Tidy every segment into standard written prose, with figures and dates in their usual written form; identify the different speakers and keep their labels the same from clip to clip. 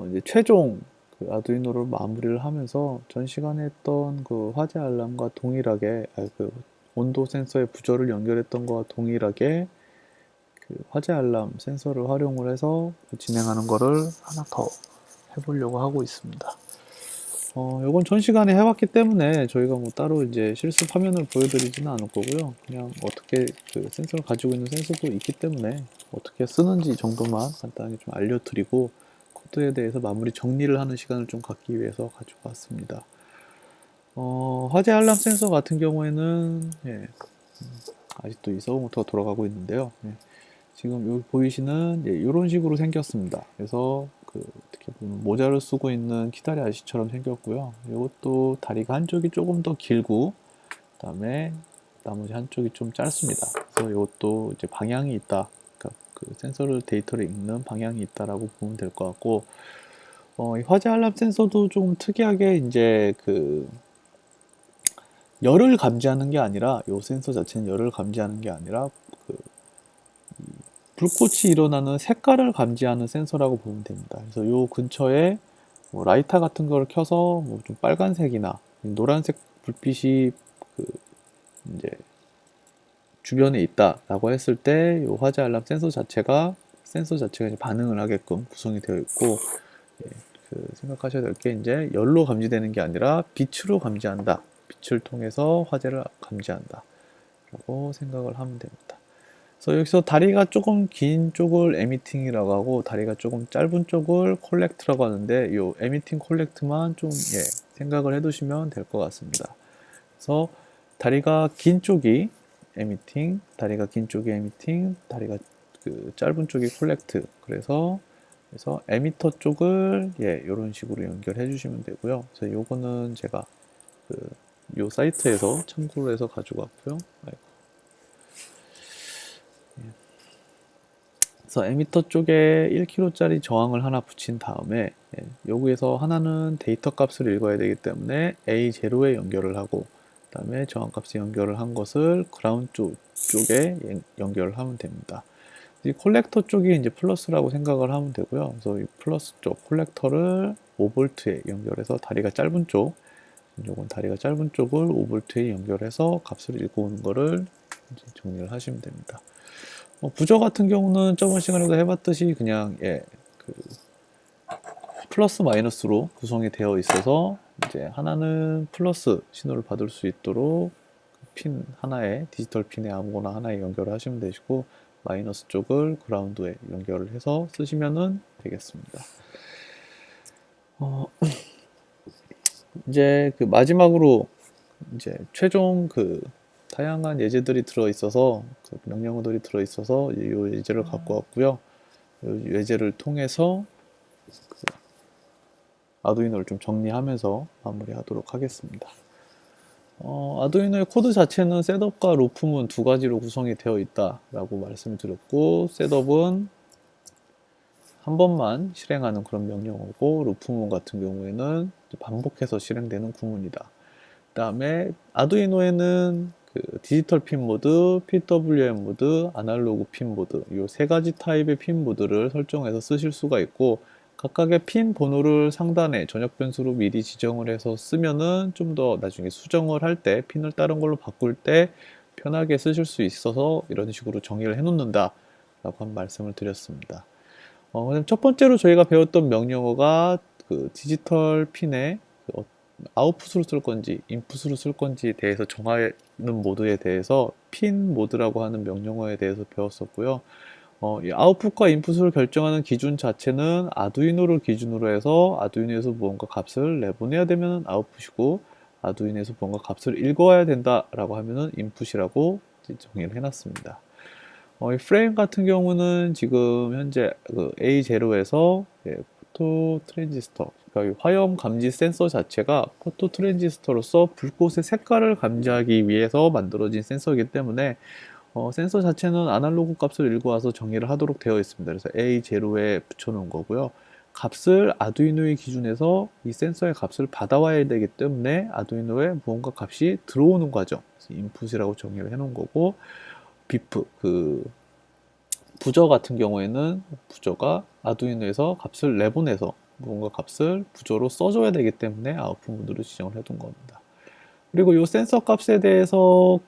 Speaker 1: 이제 최종 그 아두이노를 마무리를 하면서 전 시간에 했던 그 화재 알람과 동일하게 그 온도 센서의 부저를 연결했던 거와 동일하게 그 화재 알람 센서를 활용을 해서 진행하는 거를 하나 더 해보려고 하고 있습니다. 요건 전 시간에 해왔기 때문에 저희가 뭐 따로 이제 실습 화면을 보여드리지는 않을 거고요. 그냥 어떻게 그 센서를 가지고 있는 센서도 있기 때문에 어떻게 쓰는지 정도만 간단하게 좀 알려드리고 코드에 대해서 마무리 정리를 하는 시간을 좀 갖기 위해서 가지고 왔습니다. 화재 알람 센서 같은 경우에는 아직도 이 서버모터가 돌아가고 있는데요. 지금 여기 보이시는 이런 식으로 생겼습니다. 그래서 그 어떻게 보면 모자를 쓰고 있는 키다리 아저씨처럼 생겼고요. 이것도 다리가 한쪽이 조금 더 길고 그다음에 나머지 한쪽이 좀 짧습니다. 그래서 이것도 이제 방향이 있다. 그러니까 그 센서를 데이터를 읽는 방향이 있다라고 보면 될 것 같고, 이 화재 알람 센서도 좀 특이하게 이제 그 열을 감지하는 게 아니라 이 센서 자체는 열을 감지하는 게 아니라 그 불꽃이 일어나는 색깔을 감지하는 센서라고 보면 됩니다. 그래서 요 근처에 뭐 라이터 같은 걸 켜서 뭐 좀 빨간색이나 노란색 불빛이 그 이제 주변에 있다라고 했을 때 요 화재 알람 센서 자체가 이제 반응을 하게끔 구성이 되어 있고, 그 생각하셔야 될 게 이제 열로 감지되는 게 아니라 빛으로 감지한다. 빛을 통해서 화재를 감지한다. 라고 생각을 하면 됩니다. 그래서 여기서 다리가 조금 긴 쪽을 에미팅이라고 하고 다리가 조금 짧은 쪽을 콜렉트라고 하는데 이 에미팅 콜렉트만 좀 생각을 해두시면 될 것 같습니다. 그래서 다리가 긴 쪽이 에미팅, 다리가 긴 쪽이 에미팅, 다리가 그 짧은 쪽이 콜렉트. 그래서 에미터 쪽을 이런 식으로 연결해 주시면 되고요. 그래서 요거는 제가 요 사이트에서 참고로 해서 가지고 왔고요. 그래서 에미터 쪽에 1kg짜리 저항을 하나 붙인 다음에 여기에서 하나는 데이터 값을 읽어야 되기 때문에 A0에 연결을 하고 그 다음에 저항값에 연결을 한 것을 그라운드 쪽에 연결을 하면 됩니다. 이 콜렉터 쪽이 이제 플러스라고 생각을 하면 되고요. 그래서 이 플러스 쪽 콜렉터를 5V에 연결해서 다리가 짧은 쪽, 이건 다리가 짧은 쪽을 5V에 연결해서 값을 읽어오는 거를 정리를 하시면 됩니다. 부저 같은 경우는 저번 시간에도 해봤듯이 그냥 그 플러스 마이너스로 구성이 되어 있어서 이제 하나는 플러스 신호를 받을 수 있도록 핀 하나에 디지털 핀에 아무거나 하나에 연결을 하시면 되시고 마이너스 쪽을 그라운드에 연결을 해서 쓰시면 되겠습니다. 이제 그 마지막으로 이제 최종 그 다양한 예제들이 들어 있어서 그 명령어들이 들어 있어서 이 예제를 갖고 왔고요. 이 예제를 통해서 그 아두이노를 좀 정리하면서 마무리하도록 하겠습니다. 아두이노의 코드 자체는 셋업과 로프문 두 가지로 구성이 되어 있다라고 말씀을 드렸고, 셋업은 한 번만 실행하는 그런 명령어고, 로프문 같은 경우에는 반복해서 실행되는 구문이다. 그 다음에 아두이노에는 그 디지털 핀 모드, PWM 모드, 아날로그 핀 모드 이 세 가지 타입의 핀 모드를 설정해서 쓰실 수가 있고, 각각의 핀 번호를 상단에 전역 변수로 미리 지정을 해서 쓰면은 좀 더 나중에 수정을 할 때 핀을 다른 걸로 바꿀 때 편하게 쓰실 수 있어서 이런 식으로 정의를 해 놓는다 라고 한 말씀을 드렸습니다. 그다음 첫 번째로 저희가 배웠던 명령어가 그 디지털 핀에 아웃풋으로 쓸 건지 인풋으로 쓸 건지에 대해서 정하는 모드에 대해서 핀 모드라고 하는 명령어에 대해서 배웠었고요. 이 아웃풋과 인풋을 결정하는 기준 자체는 아두이노를 기준으로 해서 아두이노에서 무언가 값을 내보내야 되면 아웃풋이고 아두이노에서 뭔가 값을 읽어야 된다라고 하면은 인풋이라고 정의를 해놨습니다. 이 프레임 같은 경우는 지금 현재 그 A0에서 포토 트랜지스터, 그러니까 화염 감지 센서 자체가 포토 트랜지스터로서 불꽃의 색깔을 감지하기 위해서 만들어진 센서이기 때문에 센서 자체는 아날로그 값을 읽어와서 정의를 하도록 되어 있습니다. 그래서 A0에 붙여놓은 거고요. 값을 아두이노의 기준에서 이 센서의 값을 받아와야 되기 때문에 아두이노에 무언가 값이 들어오는 과정, 인풋이라고 정의를 해놓은 거고, 비프, 그 부저 같은 경우에는 부저가 아두이노에서 값을 내보내서 무언가 값을 부조로 써줘야 되기 때문에 아웃풋 모드로 지정을 해둔 겁니다. 그리고 이 센서 값에 대해서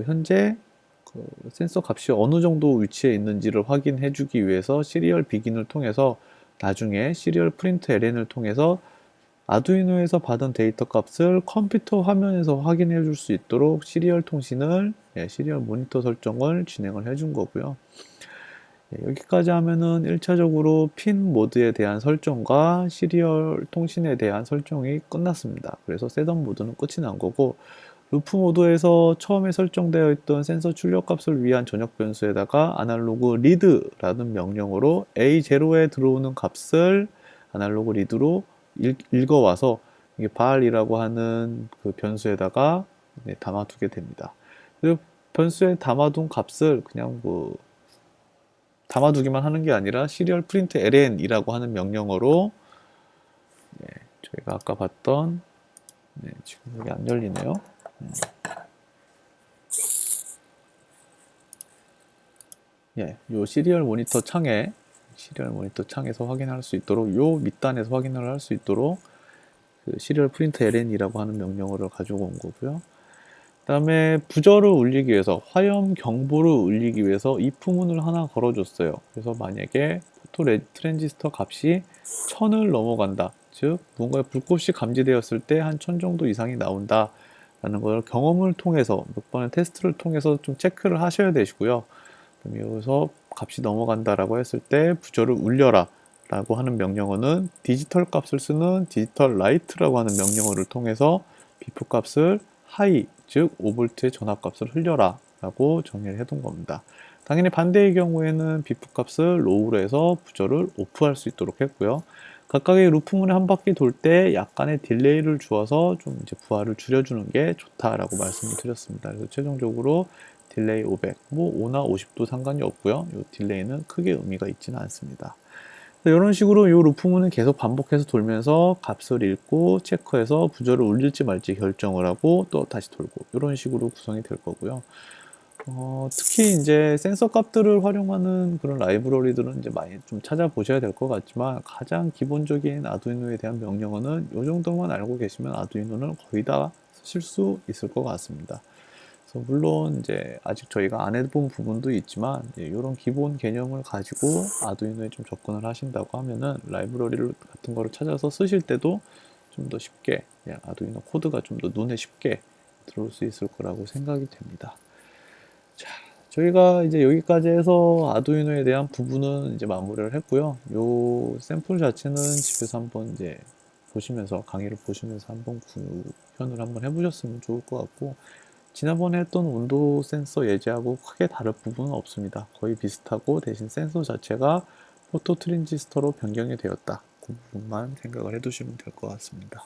Speaker 1: 현재 그 센서 값이 어느 정도 위치에 있는지를 확인해 주기 위해서 시리얼 비긴을 통해서 나중에 시리얼 프린트 ln을 통해서 아두이노에서 받은 데이터 값을 컴퓨터 화면에서 확인해 줄 수 있도록 시리얼 통신을, 시리얼 모니터 설정을 진행을 해 준 거고요. 여기까지 하면은 1차적으로 핀 모드에 대한 설정과 시리얼 통신에 대한 설정이 끝났습니다. 그래서 셋업 모드는 끝이 난 거고, 루프 모드에서 처음에 설정되어 있던 센서 출력 값을 위한 전역 변수에다가 아날로그 리드라는 명령으로 A0에 들어오는 값을 아날로그 리드로 읽어와서 이게 발이라고 하는 그 변수에다가 담아두게 됩니다. 그리고 변수에 담아둔 값을 그냥 담아두기만 하는 게 아니라 시리얼 프린트 ln이라고 하는 명령어로 저희가 아까 봤던 지금 여기 안 열리네요. 요 시리얼 모니터 창에서 확인할 수 있도록 요 밑단에서 확인을 할 수 있도록 그 시리얼 프린트 ln이라고 하는 명령어를 가지고 온 거고요. 그 다음에 부저를 울리기 위해서 화염 경보를 울리기 위해서 if문을 하나 걸어줬어요. 그래서 만약에 포토 트랜지스터 값이 1000을 넘어간다, 즉 무언가의 불꽃이 감지되었을 때 한 1000 정도 이상이 나온다 라는 걸 경험을 통해서 몇 번의 테스트를 통해서 좀 체크를 하셔야 되시고요. 여기서 값이 넘어간다라고 했을 때 부저를 울려라 라고 하는 명령어는 디지털 값을 쓰는 디지털 라이트라고 하는 명령어를 통해서 비프 값을 하이, 즉 5V의 전압값을 흘려라 라고 정의를 해둔 겁니다. 당연히 반대의 경우에는 비프 값을 로우로 해서 부저를 오프할 수 있도록 했고요. 각각의 루프문에 한 바퀴 돌 때 약간의 딜레이를 주어서 좀 이제 부하를 줄여주는 게 좋다라고 말씀을 드렸습니다. 그래서 최종적으로 딜레이 500, 5나 50도 상관이 없고요. 이 딜레이는 크게 의미가 있지는 않습니다. 이런 식으로 이 루프문은 계속 반복해서 돌면서 값을 읽고 체크해서 부저를 울릴지 말지 결정을 하고 또 다시 돌고 이런 식으로 구성이 될 거고요. 특히 이제 센서 값들을 활용하는 그런 라이브러리들은 이제 많이 좀 찾아보셔야 될 것 같지만 가장 기본적인 아두이노에 대한 명령어는 이 정도만 알고 계시면 아두이노는 거의 다 쓰실 수 있을 것 같습니다. 그래서 물론 이제 아직 저희가 안 해본 부분도 있지만 이런 기본 개념을 가지고 아두이노에 좀 접근을 하신다고 하면은 라이브러리 같은 거를 찾아서 쓰실 때도 좀 더 쉽게 아두이노 코드가 좀 더 눈에 쉽게 들어올 수 있을 거라고 생각이 됩니다. 자, 저희가 이제 여기까지 해서 아두이노에 대한 부분은 이제 마무리를 했고요. 요 샘플 자체는 집에서 한번 이제 보시면서 강의를 보시면서 한번 구현을 한번 해보셨으면 좋을 것 같고, 지난번에 했던 온도 센서 예제하고 크게 다를 부분은 없습니다. 거의 비슷하고 대신 센서 자체가 포토 트랜지스터로 변경이 되었다. 그 부분만 생각을 해두시면 될 것 같습니다.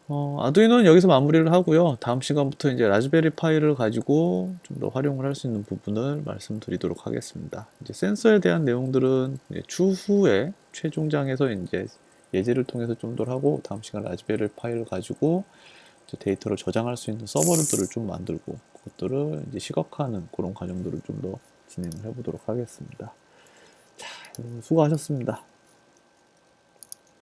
Speaker 1: 아두이노는 여기서 마무리를 하고요. 다음 시간부터 이제 라즈베리 파이를 가지고 좀 더 활용을 할 수 있는 부분을 말씀드리도록 하겠습니다. 이제 센서에 대한 내용들은 추후에 최종장에서 이제 예제를 통해서 좀 더 하고, 다음 시간 라즈베리 파이를 가지고 데이터를 저장할 수 있는 서버들을 좀 만들고 그것들을 이제 시각화하는 그런 과정들을 좀 더 진행을 해보도록 하겠습니다. 자, 수고하셨습니다.